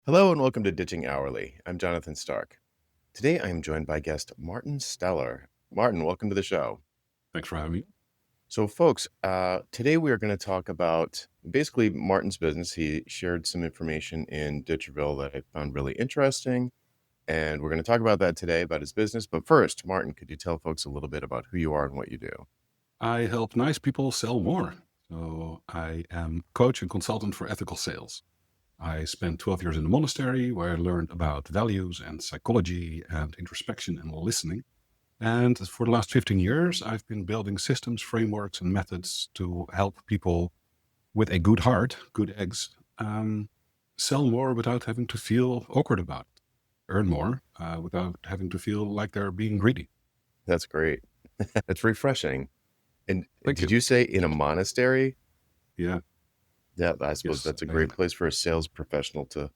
Hello and welcome to Ditching Hourly. I'm Jonathan Stark. Today I am joined by guest Martin Steller. Martin, welcome to the show. Thanks for having me. So, folks, today we are going to talk about basically Martin's business. He shared some information in Ditcherville that I found really interesting, and we're going to talk about that today about his business. But first, Martin, could you tell folks a little bit about who you are and what you do? I help nice people sell more. So I am coach and consultant for ethical sales. I spent 12 years in the monastery where I learned about values and psychology and introspection and listening. And for the last 15 years, I've been building systems, frameworks, and methods to help people with a good heart, good eggs, sell more without having to feel awkward about it, earn more without having to feel like they're being greedy. That's great. That's refreshing. And Thank did you. you say in a monastery? Yeah. Yeah, I suppose Yes. that's a great place for a sales professional to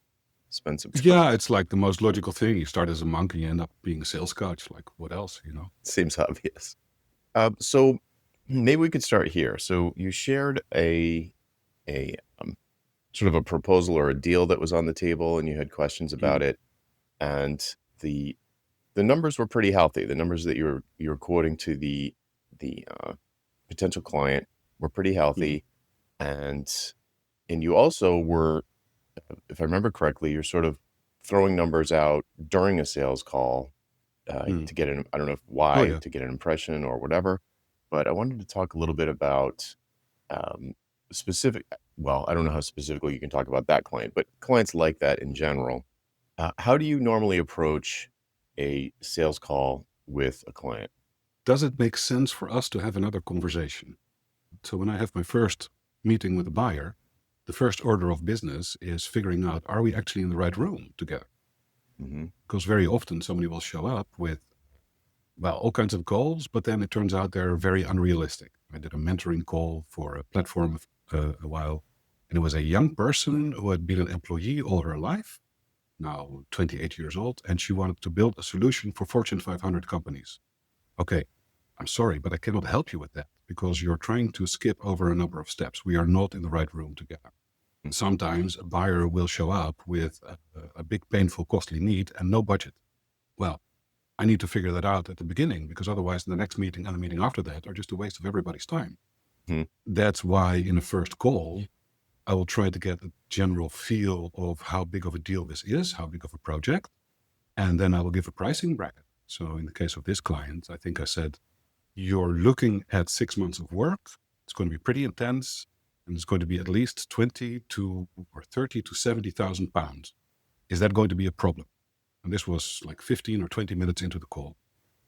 spend some time. Yeah, it's like the most logical thing. You start as a monk and you end up being a sales coach. Like, what else? Seems obvious. So maybe we could start here. So you shared a sort of a proposal or a deal that was on the table, and you had questions about Mm, it, and the numbers were pretty healthy. The numbers that you were quoting to the potential client were pretty mm, healthy, and you also were, if I remember correctly, you're sort of throwing numbers out during a sales call mm. to get an, I don't know Oh, why, yeah. to get an impression or whatever. But I wanted to talk a little bit about um, specific, well, I don't know how specifically you can talk about that client, but clients like that in general. How do you normally approach a sales call with a client? Does it make sense for us to have another conversation? So, when I have my first meeting with a buyer, the first order of business is figuring out, are we actually in the right room together? Hmm. Because very often somebody will show up with, well, all kinds of goals, but then it turns out they're very unrealistic. I did a mentoring call for a platform a while, and it was a young person who had been an employee all her life, now 28 years old, and she wanted to build a solution for Fortune 500 companies. Okay, I'm sorry, but I cannot help you with that because you're trying to skip over a number of steps. We are not in the right room together. Sometimes a buyer will show up with a big, painful, costly need and no budget. Well, I need to figure that out at the beginning because otherwise the next meeting and the meeting after that are just a waste of everybody's time. Hmm. That's why in the first call, I will try to get a general feel of how big of a deal this is, how big of a project, and then I will give a pricing bracket. So in the case of this client, I think I said, you're looking at 6 months of work. It's going to be pretty intense, and it's going to be at least 20 to or 30 to 70,000 pounds. Is that going to be a problem? And this was like 15 or 20 minutes into the call.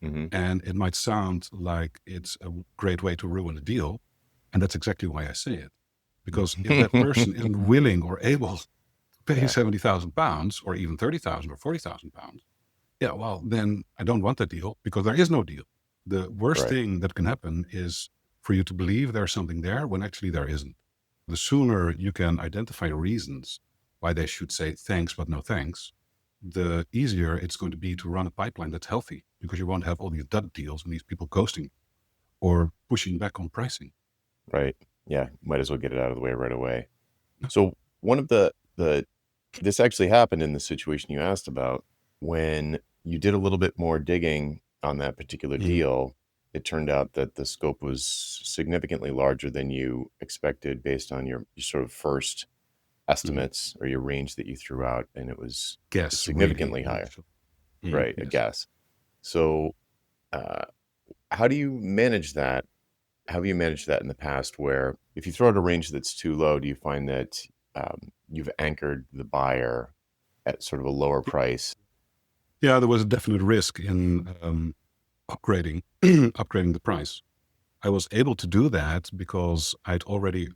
Hmm. And it might sound like it's a great way to ruin a deal. And that's exactly why I say it. Because if that person isn't willing or able to pay Yeah. 70,000 pounds or even 30,000 or 40,000 pounds, yeah, well, then I don't want that deal because there is no deal. The worst Right. thing that can happen is for you to believe there's something there when actually there isn't. The sooner you can identify reasons why they should say thanks, but no thanks, the easier it's going to be to run a pipeline that's healthy because you won't have all these dud deals and these people ghosting or pushing back on pricing. Right. Yeah. Might as well get it out of the way right away. So one of the this actually happened in the situation you asked about when you did a little bit more digging on that particular Mm, deal. It turned out that the scope was significantly larger than you expected based on your sort of first mm. estimates or your range that you threw out, and it was Guess really. significantly higher, So, right? A yes. guess. So, uh, how do you manage that? How have you managed that in the past where if you throw out a range that's too low, do you find that you've anchored the buyer at sort of a lower price? Yeah, there was a definite risk in upgrading upgrading the price. I was able to do that because I'd already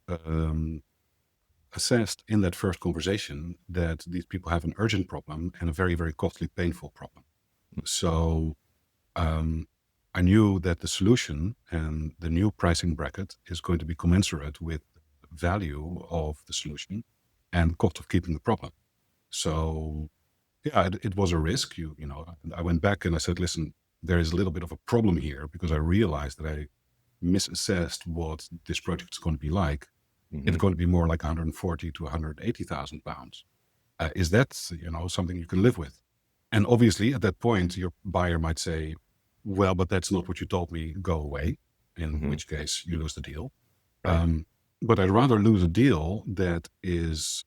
assessed in that first conversation that these people have an urgent problem and a very, very costly, painful problem. So um, I knew that the solution and the new pricing bracket is going to be commensurate with the value of the solution and cost of keeping the problem. So yeah, it was a risk. I went back and I said, listen, there is a little bit of a problem here because I realized that I misassessed what this project is going to be like. It's Hmm. going to be more like 140 to 180,000 pounds. Is that, something you can live with? And obviously, at that point, your buyer might say, well, but that's not what you told me, go away, in Hmm. which case you lose the deal. Right. But I'd rather lose a deal that is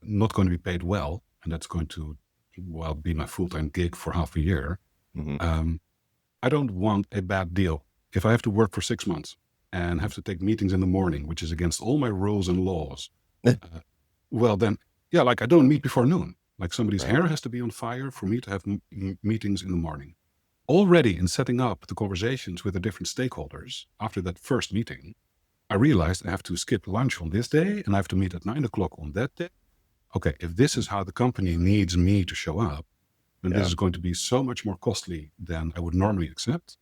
not going to be paid well, and that's going to, well, be my full-time gig for half a year. Hmm. Um, I don't want a bad deal. If I have to work for 6 months and have to take meetings in the morning, which is against all my rules and laws, uh, well, then, yeah, like I don't meet before noon. Like somebody's Right. hair has to be on fire for me to have meetings in the morning. Already in setting up the conversations with the different stakeholders after that first meeting, I realized I have to skip lunch on this day and I have to meet at 9 o'clock on that day. Okay, if this is how the company needs me to show up, then this Yeah. is going to be so much more costly than I would normally accept.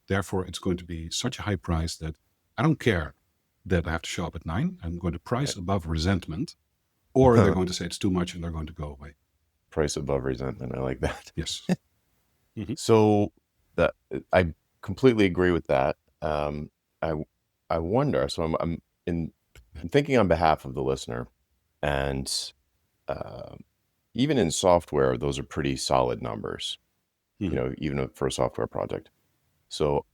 Therefore, it's going to be such a high price that I don't care that I have to show up at 9. I'm going to price above resentment, or they're Right. going to say it's too much and they're going to go away. Price above resentment. I like that. Yes. Hmm. So that I completely agree with that. I I wonder. So I'm thinking on behalf of the listener, and uh, even in software, those are pretty solid numbers. Hmm. Even for a software project. So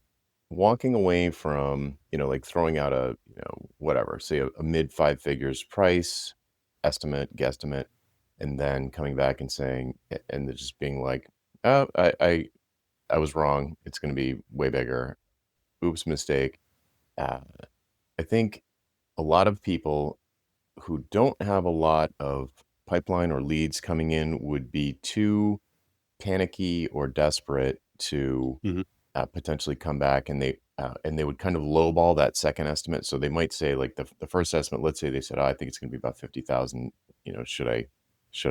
walking away from like throwing out a whatever, say a mid five figures price estimate, guesstimate, and then coming back and saying and just being like, oh, I was wrong. It's going to be way bigger. Oops, mistake. Uh, I think a lot of people who don't have a lot of pipeline or leads coming in would be too panicky or desperate to Hmm. potentially come back, and they would kind of lowball that second estimate. So they might say like the first estimate. Let's say they said, "Oh, I think it's going to be about 50,000. Should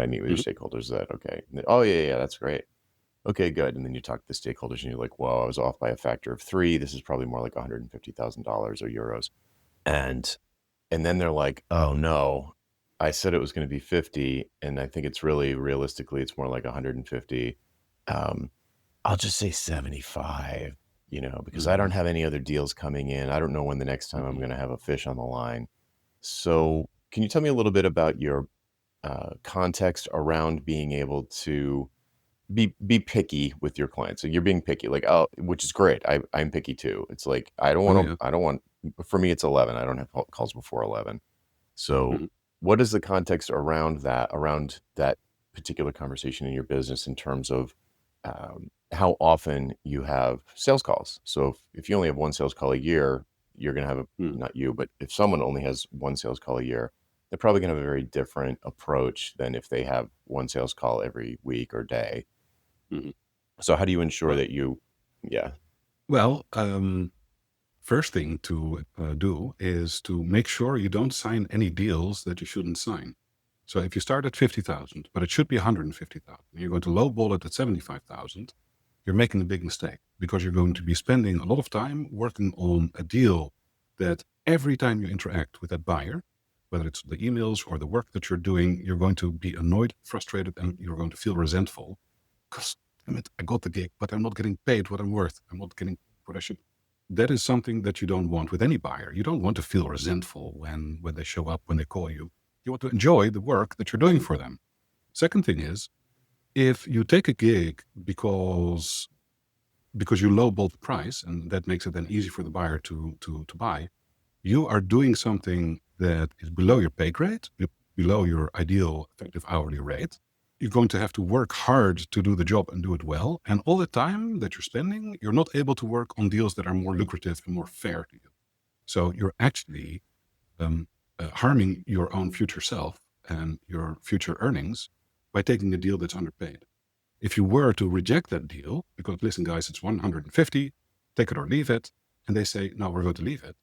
I meet with your Hmm. stakeholders? Is that okay?" And oh yeah, that's great. Okay, good. And then you talk to the stakeholders and you're like, well, I was off by a factor of three. This is probably more like $150,000 or euros. And and then they're like, oh no, I said it was going to be 50. And I think it's really realistically, it's more like 150. Um, I'll just say 75, because I Hmm. don't have any other deals coming in. I don't know when the next time I'm Hmm. going to have a fish on the line. So can you tell me a little bit about your context around being able to be picky with your clients? So you're being picky, like, oh, which is great. I'm picky too. It's like Oh, yeah. I don't want. For me, it's 11. I don't have calls before 11. So, Hmm. what is the context around that particular conversation in your business in terms of how often you have sales calls? So, if you only have one sales call a year, you're going to have Hmm. not you, but if someone only has one sales call a year, they're probably going to have a very different approach than if they have one sales call every week or day. Hmm. So how do you ensure Well, that yeah, well, first thing to do is to make sure you don't sign any deals that you shouldn't sign. So if you start at 50,000, but it should be 150,000, you're going to lowball it at 75,000, you're making a big mistake because you're going to be spending a lot of time working on a deal that every time you interact with that buyer, whether it's the emails or the work that you're doing, you're going to be annoyed, frustrated, and you're going to feel resentful because, damn it, I got the gig, but I'm not getting paid what I'm worth. I'm not getting what I should. That is something that you don't want with any buyer. You don't want to feel resentful when they show up, when they call you. You want to enjoy the work that you're doing for them. Second thing is, if you take a gig because you lowball the price, and that makes it then easy for the buyer to buy, you are doing something that is below your pay grade, below your ideal effective hourly rate. You're going to have to work hard to do the job and do it well. And all the time that you're spending, you're not able to work on deals that are more lucrative and more fair to you. So you're actually um, harming your own future self and your future earnings by taking a deal that's underpaid. If you were to reject that deal, because listen, guys, it's 150, take it or leave it, and they say, no, we're going to leave it,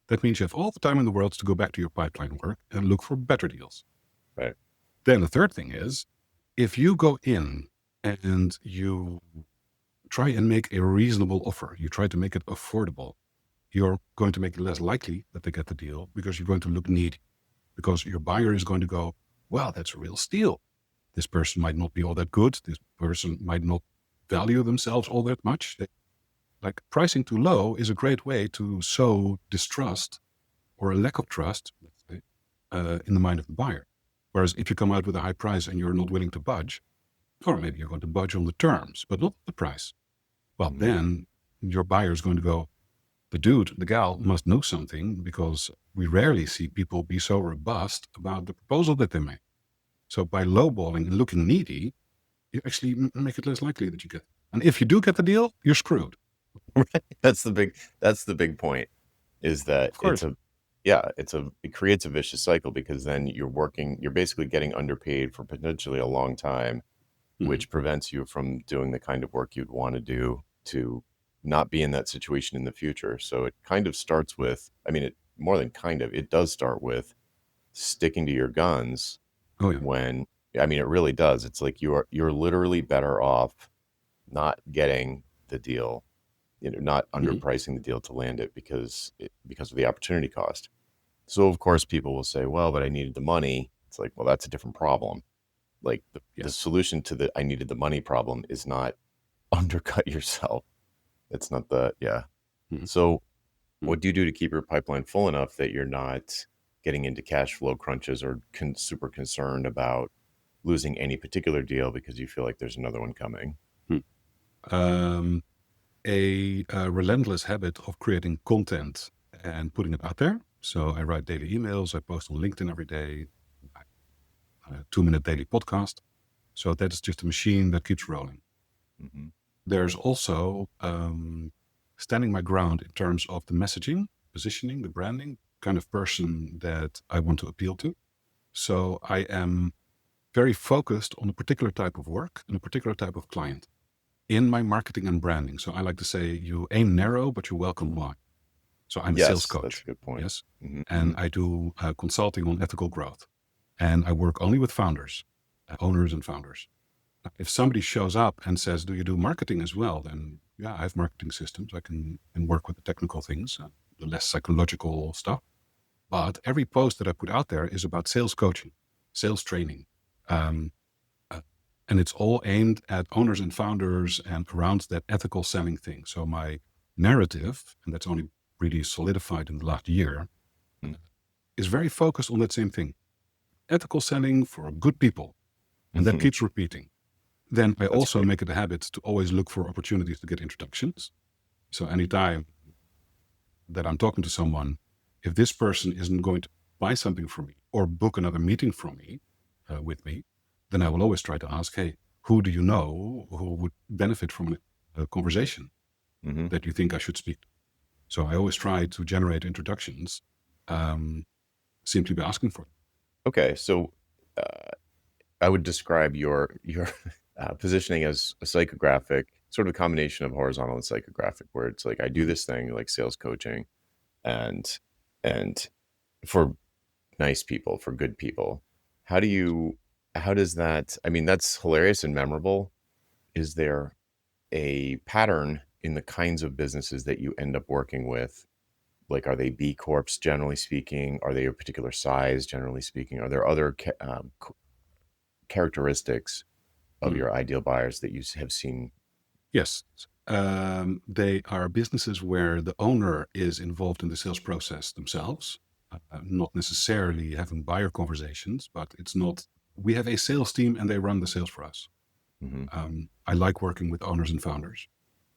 that means you have all the time in the world to go back to your pipeline work and look for better deals. right. Then the third thing is, if you go in and you try and make a reasonable offer, you try to make it affordable, you're going to make it less likely that they get the deal because you're going to look needy, because your buyer is going to go, well, that's a real steal. This person might not be all that good. This person might not value themselves all that much. Like pricing too low is a great way to sow distrust or a lack of trust, let's say, in the mind of the buyer. Whereas if you come out with a high price and you're not willing to budge, or maybe you're going to budge on the terms, but not the price, well, Mhm. then your buyer is going to go, the dude, the gal must know something, because we rarely see people be so robust about the proposal that they make. So by lowballing and looking needy, you actually make it less likely that you get. And if you do get the deal, you're screwed. Right. That's the big point, is that Of course. it creates a vicious cycle, because then you're basically getting underpaid for potentially a long time, Mhm. which prevents you from doing the kind of work you'd want to do to not be in that situation in the future. So it kind of starts with, I mean, it more than kind of, it does start with sticking to your guns Oh yeah. when, I mean, it really does. It's like you're literally better off not getting the deal, not Mhm. underpricing the deal to land it, because of the opportunity cost. So of course people will say, well, but I needed the money. It's like, well, that's a different problem. Like the Yes. solution to the I needed the money problem is not undercut yourself. It's not the, yeah. Mhm. So Mhm. what do you do to keep your pipeline full enough that you're not getting into cash flow crunches, or super concerned about losing any particular deal because you feel like there's another one coming? Mhm. Um, a relentless habit of creating content and putting it out there. So I write daily emails. I post on LinkedIn every day. A 2-minute daily podcast. So that is just a machine that keeps rolling. Hmm. There's also standing my ground in terms of the messaging, positioning, the branding, kind of person that I want to appeal to. So I am very focused on a particular type of work and a particular type of client in my marketing and branding. So I like to say, you aim narrow, but you welcome wide. So I'm a sales Yes, that's a coach. good point. Yes. Hmm. And I do consulting on ethical growth. And I work only with founders, owners and founders. If somebody shows up and says, do you do marketing as well? Then yeah, I have marketing systems. I can work with the technical things, the less psychological stuff. But every post that I put out there is about sales coaching, sales training. Um, uh, and it's all aimed at owners and founders and around that ethical selling thing. So my narrative, and that's only really solidified in the last year, is very focused on that same thing. Ethical selling for good people. And that Hmm. keeps repeating. Then I That's also great. make it a habit to always look for opportunities to get introductions. So anytime that I'm talking to someone, if this person isn't going to buy something from me or book another meeting from me, with me, then I will always try to ask, hey, who do you know who would benefit from a conversation Hmm. that you think I should speak to? So I always try to generate introductions, um, simply by asking for them. Okay, so uh, I would describe your positioning as a psychographic, sort of a combination of horizontal and psychographic, where it's like I do Mhm. this thing like sales coaching, and and for nice people, for good people. How do you how does that, I mean, that's hilarious and memorable. Is there a pattern in the kinds of businesses that you end up working with? Like, are they B Corps generally speaking? Are they a particular size generally speaking? Are there other characteristics of Mhm. your ideal buyers that you have seen? Yes. They are businesses where the owner is involved in the sales process themselves, not necessarily having buyer conversations, but it's not, we have a sales team and they run the sales for us. Hmm. I like working with owners and founders.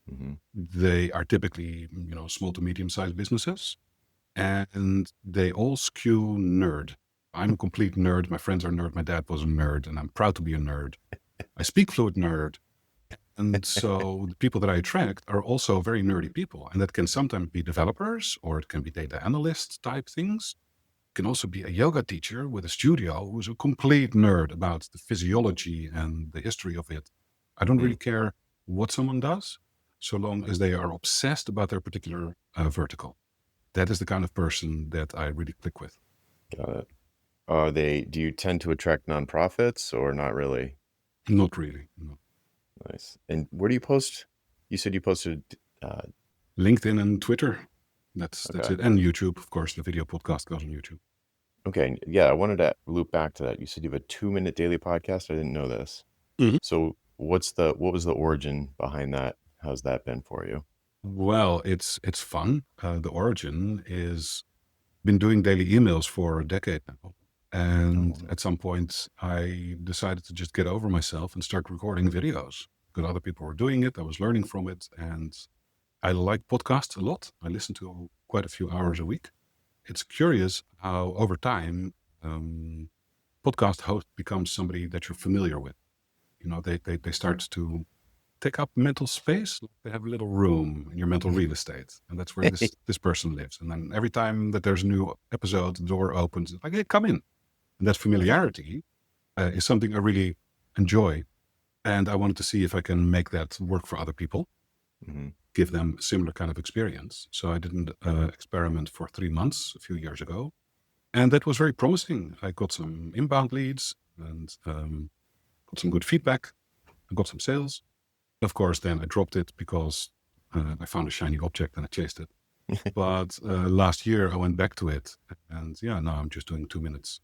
Hmm. They are typically, small to medium sized businesses, and they all skew nerd. I'm a complete nerd. My friends are nerd. My dad was a nerd, and I'm proud to be a nerd. I speak fluent nerd. And so the people that I attract are also very nerdy people. And that can sometimes be developers, or it can be data analysts type things. It can also be a yoga teacher with a studio who's a complete nerd about the physiology and the history of it. I don't Hmm. really care what someone does, so long as they are obsessed about their particular vertical. That is the kind of person that I really click with. Got it. Do you tend to attract nonprofits or not really? Not really. No. Nice. And where do you post? You said you posted, uh, LinkedIn and Twitter. That's okay. it. And YouTube, of course. The video podcast goes on YouTube. Okay. Yeah, I wanted to loop back to that. You said you have a 2-minute daily podcast. I didn't know this. So what was the origin behind that? How's that been for you? Well, it's fun. The origin is been doing daily emails for a decade now. And Oh, at some point, I decided to just get over myself and start recording videos because other people were doing it. I was learning from it. And I like podcasts a lot. I listen to quite a few hours a week. It's curious how over time, podcast host becomes somebody that you're familiar with. They start to take up mental space. They have a little room in your mental real estate, and that's where this person lives. And then every time that there's a new episode, the door opens. It's like, hey, come in. And that familiarity is something I really enjoy. And I wanted to see if I can make that work for other people, Mhm. give them a similar kind of experience. So I did an experiment for 3 months a few years ago. And that was very promising. I got some inbound leads and got some good feedback. I got some sales. Of course, then I dropped it because I found a shiny object and I chased it. But last year I went back to it. And yeah, now I'm just doing 2 minutes.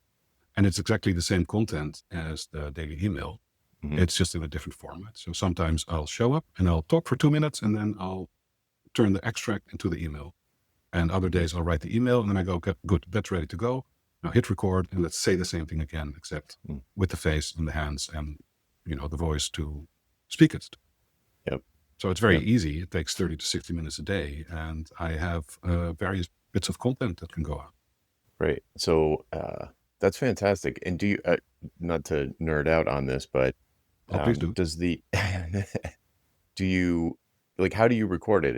And it's exactly the same content as the daily email. Mhm. It's just in a different format. So sometimes I'll show up and I'll talk for 2 minutes and then I'll turn the extract into the email. And other Mhm. days I'll write the email and then I go, "Okay, good, that's ready to go. Now hit record and let's say the same thing again, except Mm. with the face and the hands and, the voice to speak it. Yep. So it's very Yep. easy. It takes 30 to 60 minutes a day. And I have various bits of content that can go out. Right. So, that's fantastic. And do you, not to nerd out on this, but Oh, please do. does the, do you, like, how do you record it?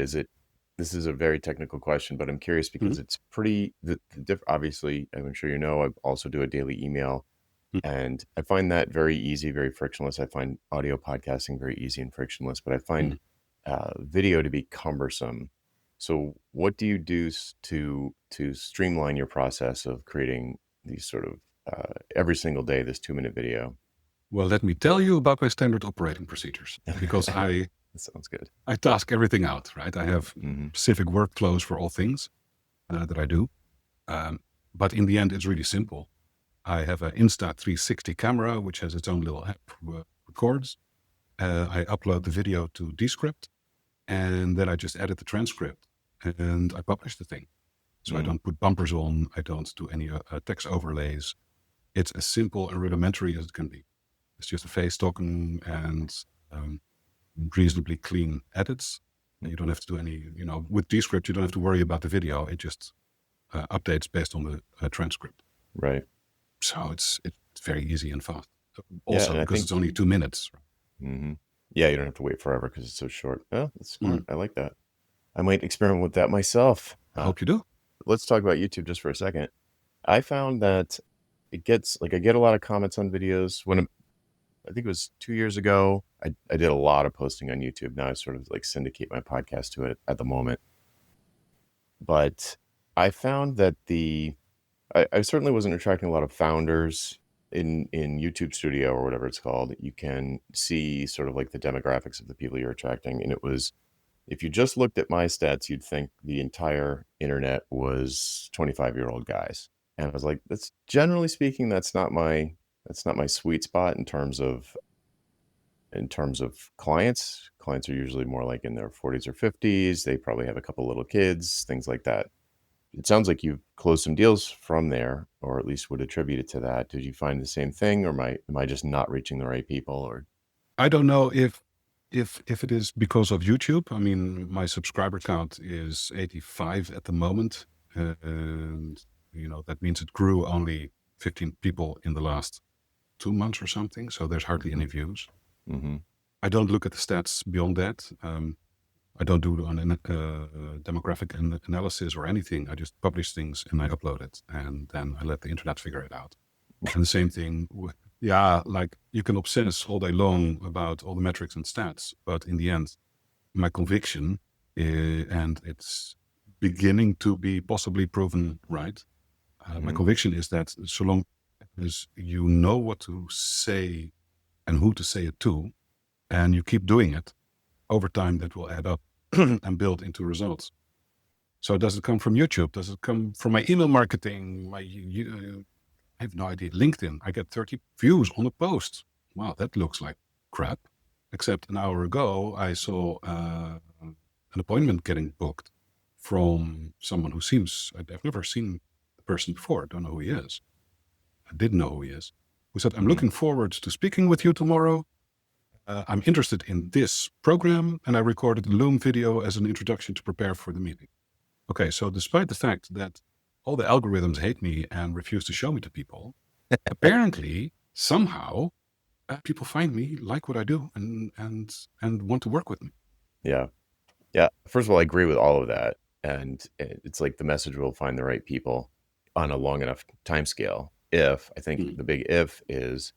This is a very technical question, but I'm curious because Mhm. it's pretty, obviously, I'm sure you know, I also do a daily email Mhm. and I find that very easy, very frictionless. I find audio podcasting very easy and frictionless, but I find Mhm. video to be cumbersome. So, what do you do to streamline your process of creating these sort of every single day this 2 minute video? Well, let me tell you about my standard operating procedures because That I sounds good. I task everything out, right? I have Hmm. specific workflows for all things that I do. Um, but in the end, it's really simple. I have an Insta360 camera, which has its own little app, records. I upload the video to Descript, and then I just edit the transcript and I publish the thing. So I Mm, don't put bumpers on. I don't do any text overlays. It's as simple and rudimentary as it can be. It's just a face talking and um, reasonably clean edits. And mm, you don't have to do any, with Descript, you don't have to worry about the video. It just updates based on the transcript. right. So it's very easy and fast. Yeah, Also and I because think it's only 2 minutes. hmm yeah, you don't have to wait forever because it's so short. Oh, that's Mm, smart. I like that. I might experiment with that myself. I hope you do. Let's talk about YouTube just for a second. I found that it gets like I get a lot of comments on videos I think it was 2 years ago. I did a lot of posting on YouTube. Now I sort of like syndicate my podcast to it at the moment. But I found that I certainly wasn't attracting a lot of founders in YouTube Studio or whatever it's called. You can see sort of like the demographics of the people you're attracting. And it was if you just looked at my stats, you'd think the entire internet was 25-year-old guys. And I was like, that's generally speaking, that's not my sweet spot in terms of clients. Clients are usually more like in their 40s or 50s. They probably have a couple little kids, things like that. It sounds like you've closed some deals from there, or at least would attribute it to that. Did you find the same thing, or am I just not reaching the right people? Or I don't know if it is because of YouTube. I mean, my subscriber count is 85 at the moment, and that means it grew only 15 people in the last 2 months or something. So there's hardly hmm any views. hmm I don't look at the stats beyond that. I don't do an demographic analysis or anything. I just publish things and I upload it, and then I let the internet figure it out. And the same thing, yeah, like you can obsess all day long about all the metrics and stats, but in the end, my conviction, and it's beginning to be possibly proven right. My hmm conviction is that so long as you know what to say and who to say it to, and you keep doing it over time, that will add up and build into results. So does it come from YouTube? Does it come from my email marketing? I have no idea. LinkedIn, I get 30 views on a post. Wow, that looks like crap. Except an hour ago, I saw an appointment getting booked from someone who seems, I've never seen the person before. Don't know who he is. I didn't know who he is, who said, "I'm Hmm. looking forward to speaking with you tomorrow. I'm interested in this program, and I recorded a Loom video as an introduction to prepare for the meeting." Okay, so despite the fact that all the algorithms hate me and refuse to show me to people, apparently somehow people find me, like what I do, and want to work with me. Yeah. Yeah. First of all, I agree with all of that. And it's like the message will find the right people on a long enough time scale. If I think Mm, the big if is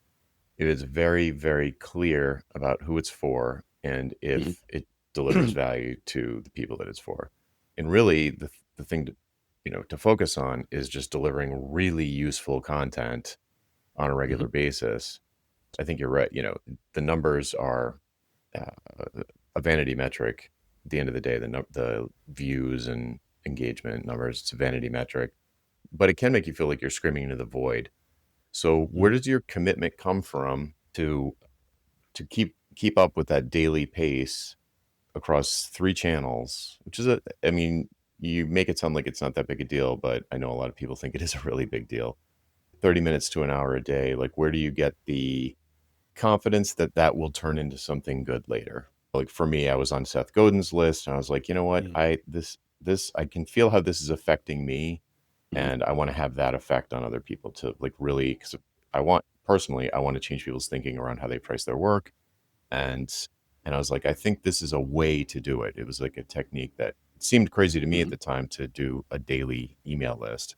it is very, very clear about who it's for and mm, if it delivers value to the people that it's for. And really the thing to to focus on is just delivering really useful content on a regular mhm, basis. I think you're right. The numbers are a vanity metric. At the end of the day, the views and engagement numbers, it's a vanity metric, but it can make you feel like you're screaming into the void. So where mhm. does your commitment come from to keep up with that daily pace across 3 channels, which is I mean, you make it sound like it's not that big a deal, but I know a lot of people think it is a really big deal. 30 minutes to an hour a day, like where do you get the confidence that that will turn into something good later? Like for me, I was on Seth Godin's list and I was like, you know what? Mm, I I can feel how this is affecting me mhm, and I want to have that effect on other people to like really cuz I want personally I want to change people's thinking around how they price their work and I was like, I think this is a way to do it. It was like a technique that seemed crazy to me at mhm. the time to do a daily email list.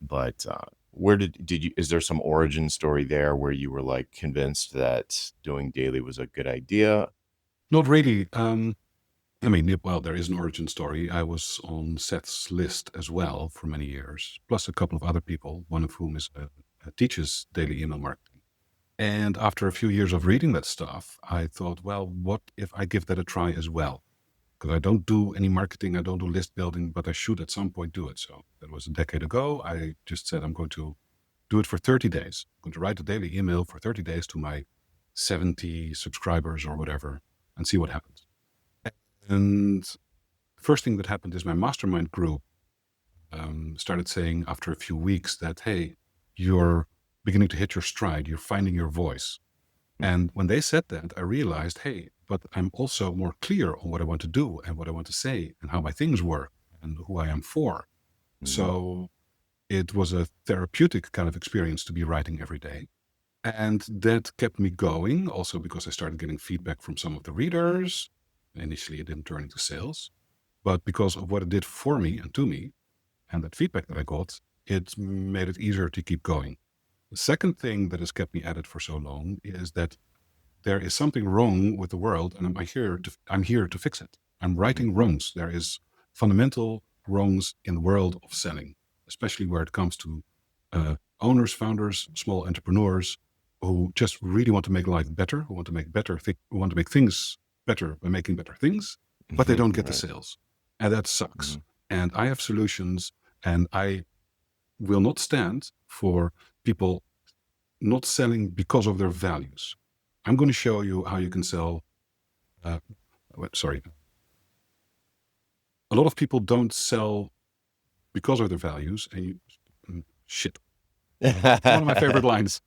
But where did you? Is there some origin story there where you were like convinced that doing daily was a good idea? Not really. I mean, well, there is an origin story. I was on Seth's list as well for many years, plus a couple of other people, one of whom teaches daily email marketing. And after a few years of reading that stuff, I thought, well, what if I give that a try as well? Because I don't do any marketing, I don't do list building, but I should at some point do it. So that was a decade ago. I just said, I'm going to do it for 30 days. I'm going to write a daily email for 30 days to my 70 subscribers or whatever and see what happens. And first thing that happened is my mastermind group started saying after a few weeks that, hey, you're beginning to hit your stride, you're finding your voice. And when they said that, I realized, hey, but I'm also more clear on what I want to do and what I want to say and how my things work and who I am for. Mm-hmm. So it was a therapeutic kind of experience to be writing every day. And that kept me going also because I started getting feedback from some of the readers. Initially, it didn't turn into sales, but because of what it did for me and to me and that feedback that I got, it made it easier to keep going. The second thing that has kept me at it for so long is that there is something wrong with the world, and I'm here to fix it. I'm righting wrongs. There is fundamental wrongs in the world of selling, especially where it comes to owners, founders, small entrepreneurs who just really want to make life better, who want to make who want to make things better by making better things, but they don't get the Right. sales, and that Hmm. sucks. And I have solutions, and I will not stand for people not selling because of their values. I'm going to show you how you can sell. Uh, sorry, a lot of people don't sell because of their values. And shit, one of my favorite lines.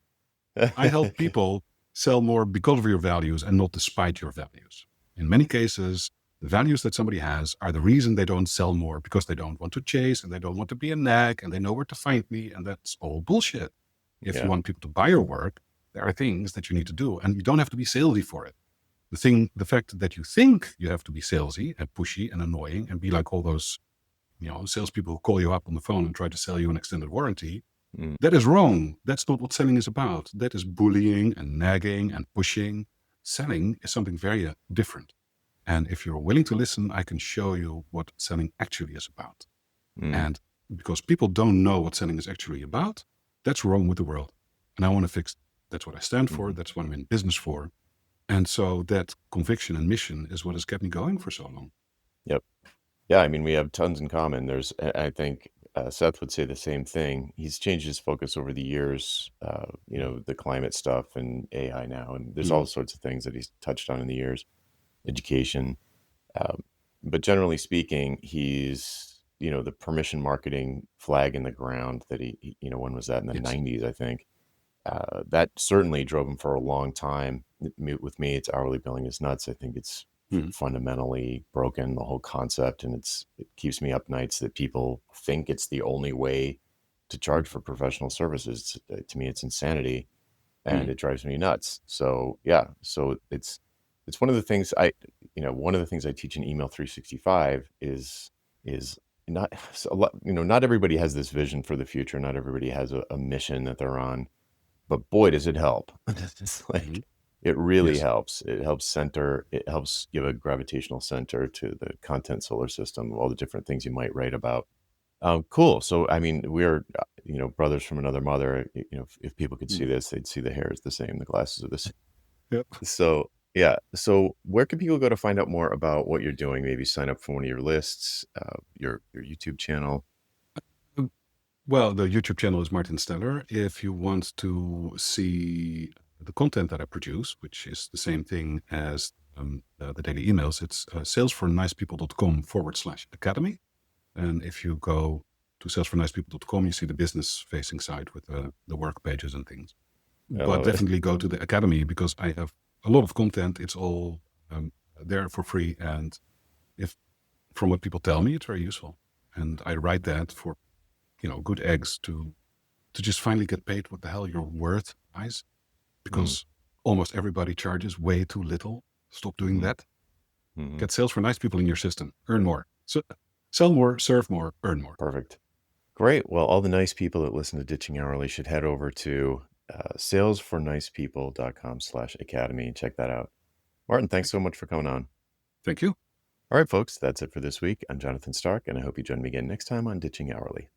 I help people sell more because of your values and not despite your values. In many cases, the values that somebody has are the reason they don't sell more because they don't want to chase and they don't want to be a nag and they know where to find me. And that's all bullshit. If you Yeah. want people to buy your work, there are things that you need to do, and you don't have to be salesy for it. The fact that you think you have to be salesy and pushy and annoying and be like all those, salespeople who call you up on the phone and try to sell you an extended warranty, Mm. that is wrong. That's not what selling is about. That is bullying and nagging and pushing. Selling is something very different. And if you're willing to listen, I can show you what selling actually is about. Mm. And because people don't know what selling is actually about, that's wrong with the world. And I want to fix it. That's what I stand for. Hmm. That's what I'm in business for. And so that conviction and mission is what has kept me going for so long. Yep. Yeah. I mean, we have tons in common. I think Seth would say the same thing. He's changed his focus over the years. The climate stuff and AI now, and there's all Mm, sorts of things that he's touched on in the years. Education. Um, but generally speaking, he's, the permission marketing flag in the ground that when was that in the yes. 90s, I think. that certainly drove him for a long time. With me, it's hourly billing is nuts. I think it's Hmm. fundamentally broken, the whole concept, and it keeps me up nights that people think it's the only way to charge for professional services. To me, it's insanity, Hmm. and it drives me nuts. So yeah, so it's one of the things one of the things I teach in Email 365 is not so a lot, not everybody has this vision for the future. Not everybody has a mission that they're on, but boy, does it help. It's Hmm. like it really Yes. helps. It helps give a gravitational center to the content solar system, all the different things you might write about. Cool. So, I mean, we're, brothers from another mother. If people could see Hmm. this, they'd see the hair is the same, the glasses are the same. Yep. So, yeah. So, where can people go to find out more about what you're doing? Maybe sign up for one of your lists, your YouTube channel. Um, Well, the YouTube channel is Martin Steller. If you want to see the content that I produce, which is the same thing as the daily emails, it's salesfornicepeople.com/academy. And if you go to salesfornicepeople.com, you see the business facing side with the work pages and things. I But love it. definitely go to the academy because I have a lot of content. It's all there for free. And if from what people tell me, it's very useful. And I write that for, good eggs to just finally get paid what the hell you're worth, guys, Mm, because almost everybody charges way too little. Stop doing mm, that. mm. Get sales for nice people in your system. Earn more. So sell more, serve more, earn more. Perfect. Great. Well, all the nice people that listen to Ditching Hourly should head over to salesfornicepeople.com/academy and check that out. Martin, thanks Thank so you. much for coming on. Thank you. All right, folks, that's it for this week. I'm Jonathan Stark, and I hope you join me again next time on Ditching Hourly.